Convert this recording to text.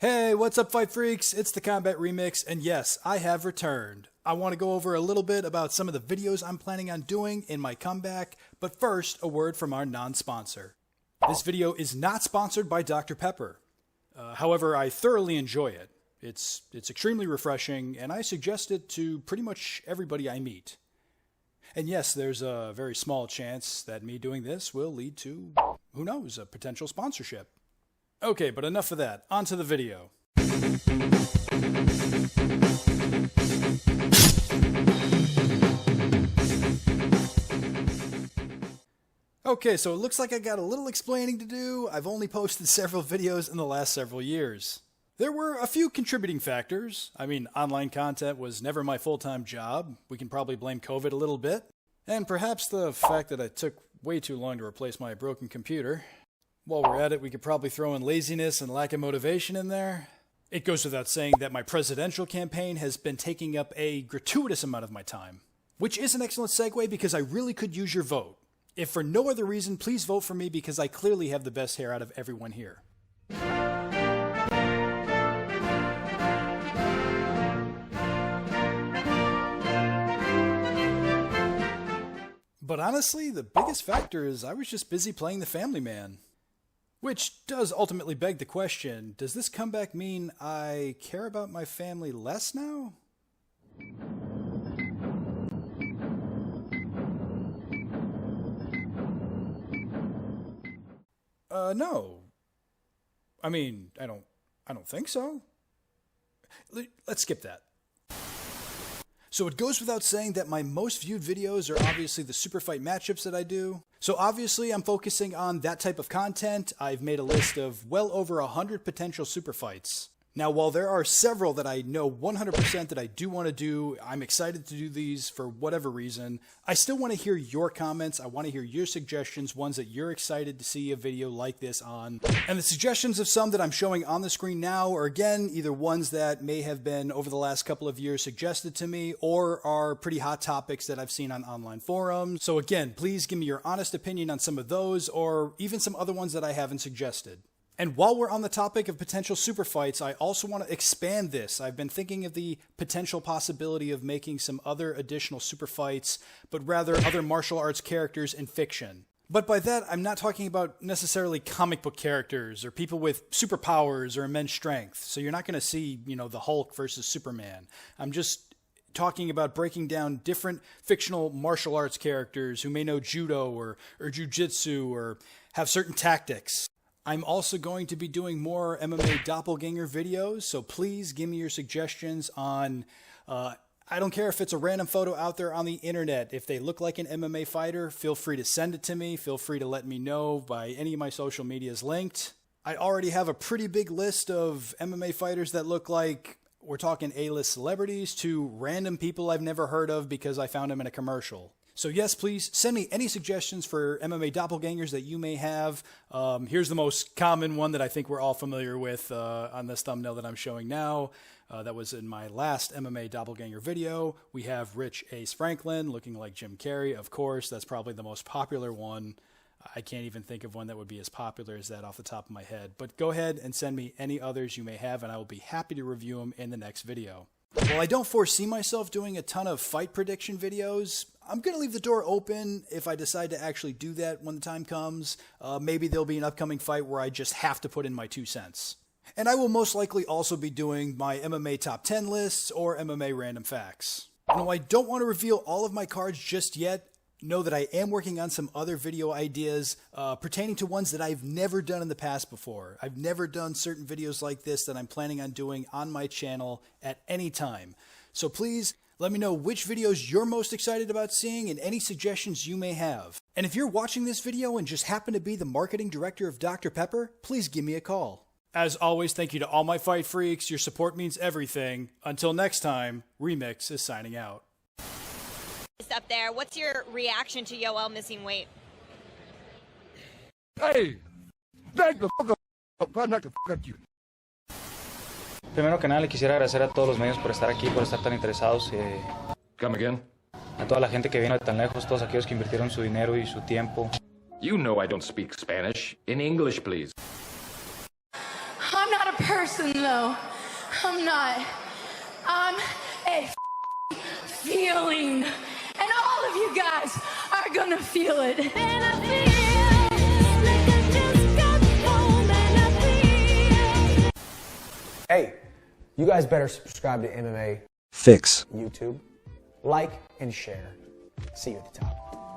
Hey, what's up, Fight Freaks? It's the Combat Remix, and yes, I have returned. I want to go over a little bit about some of the videos I'm planning on doing in my comeback, but first, a word from our non-sponsor. This video is not sponsored by Dr. Pepper. However, I thoroughly enjoy it. It's extremely refreshing, and I suggest it to pretty much everybody I meet. And yes, there's a very small chance that me doing this will lead to, who knows, a potential sponsorship. Okay, but enough of that. On to the video. Okay, so it looks like I got a little explaining to do. I've only posted several videos in the last several years. There were a few contributing factors. I mean, online content was never my full-time job. We can probably blame COVID a little bit. And perhaps the fact that I took way too long to replace my broken computer. While we're at it, we could probably throw in laziness and lack of motivation in there. It goes without saying that my presidential campaign has been taking up a gratuitous amount of my time. Which is an excellent segue because I really could use your vote. If for no other reason, please vote for me because I clearly have the best hair out of everyone here. But honestly, the biggest factor is I was just busy playing the family man. Which does ultimately beg the question, does this comeback mean I care about my family less now? No. I mean, I don't think so. Let's skip that. So it goes without saying that my most viewed videos are obviously the SuperFight matchups that I do. So obviously I'm focusing on that type of content. I've made a list of well over 100 potential SuperFights. Now, while there are several that I know 100% that I do want to do, I'm excited to do these for whatever reason. I still want to hear your comments. I want to hear your suggestions, ones that you're excited to see a video like this on. And the suggestions of some that I'm showing on the screen now are, again, either ones that may have been over the last couple of years suggested to me or are pretty hot topics that I've seen on online forums. So again, please give me your honest opinion on some of those or even some other ones that I haven't suggested. And while we're on the topic of potential super fights, I also want to expand this. I've been thinking of the potential possibility of making some other additional super fights, but rather other martial arts characters in fiction. But by that, I'm not talking about necessarily comic book characters or people with superpowers or immense strength. So you're not going to see, the Hulk versus Superman. I'm just talking about breaking down different fictional martial arts characters who may know judo or Jiu-Jitsu or have certain tactics. I'm also going to be doing more MMA doppelganger videos, so please give me your suggestions on, I don't care if it's a random photo out there on the internet. If they look like an MMA fighter, feel free to send it to me. Feel free to let me know by any of my social medias linked. I already have a pretty big list of MMA fighters that look like, we're talking A-list celebrities to random people I've never heard of because I found them in a commercial. So yes, please send me any suggestions for MMA doppelgangers that you may have. Here's the most common one that I think we're all familiar with on this thumbnail that I'm showing now. That was in my last MMA doppelganger video. We have Rich Ace Franklin looking like Jim Carrey. Of course, that's probably the most popular one. I can't even think of one that would be as popular as that off the top of my head. But go ahead and send me any others you may have, and I will be happy to review them in the next video. While I don't foresee myself doing a ton of fight prediction videos, I'm going to leave the door open if I decide to actually do that when the time comes. Maybe there'll be an upcoming fight where I just have to put in my 2 cents. And I will most likely also be doing my MMA top 10 lists or MMA random facts. Now, I don't want to reveal all of my cards just yet. Know that I am working on some other video ideas pertaining to ones that I've never done in the past before. I've never done certain videos like this that I'm planning on doing on my channel at any time. So please let me know which videos you're most excited about seeing and any suggestions you may have. And if you're watching this video and just happen to be the marketing director of Dr. Pepper, please give me a call. As always, thank you to all my fight freaks. Your support means everything. Until next time, Remix is signing out. Up there, what's your reaction to Yoel missing weight? Hey, back the fuck up, I'm not the fuck up you. Primero que nada, le quisiera agradecer a todos los medios por estar aquí, por estar tan interesados. Come again? A toda la gente que vino de tan lejos, todos aquellos que invirtieron su dinero y su tiempo. You know I don't speak Spanish. In English, please. I'm not a person, though. I'm not. I'm a feeling. And all of you guys are gonna feel it. And I feel like I just got home and I feel. Hey, you guys better subscribe to MMA Fix. YouTube. Like and share. See you at the top.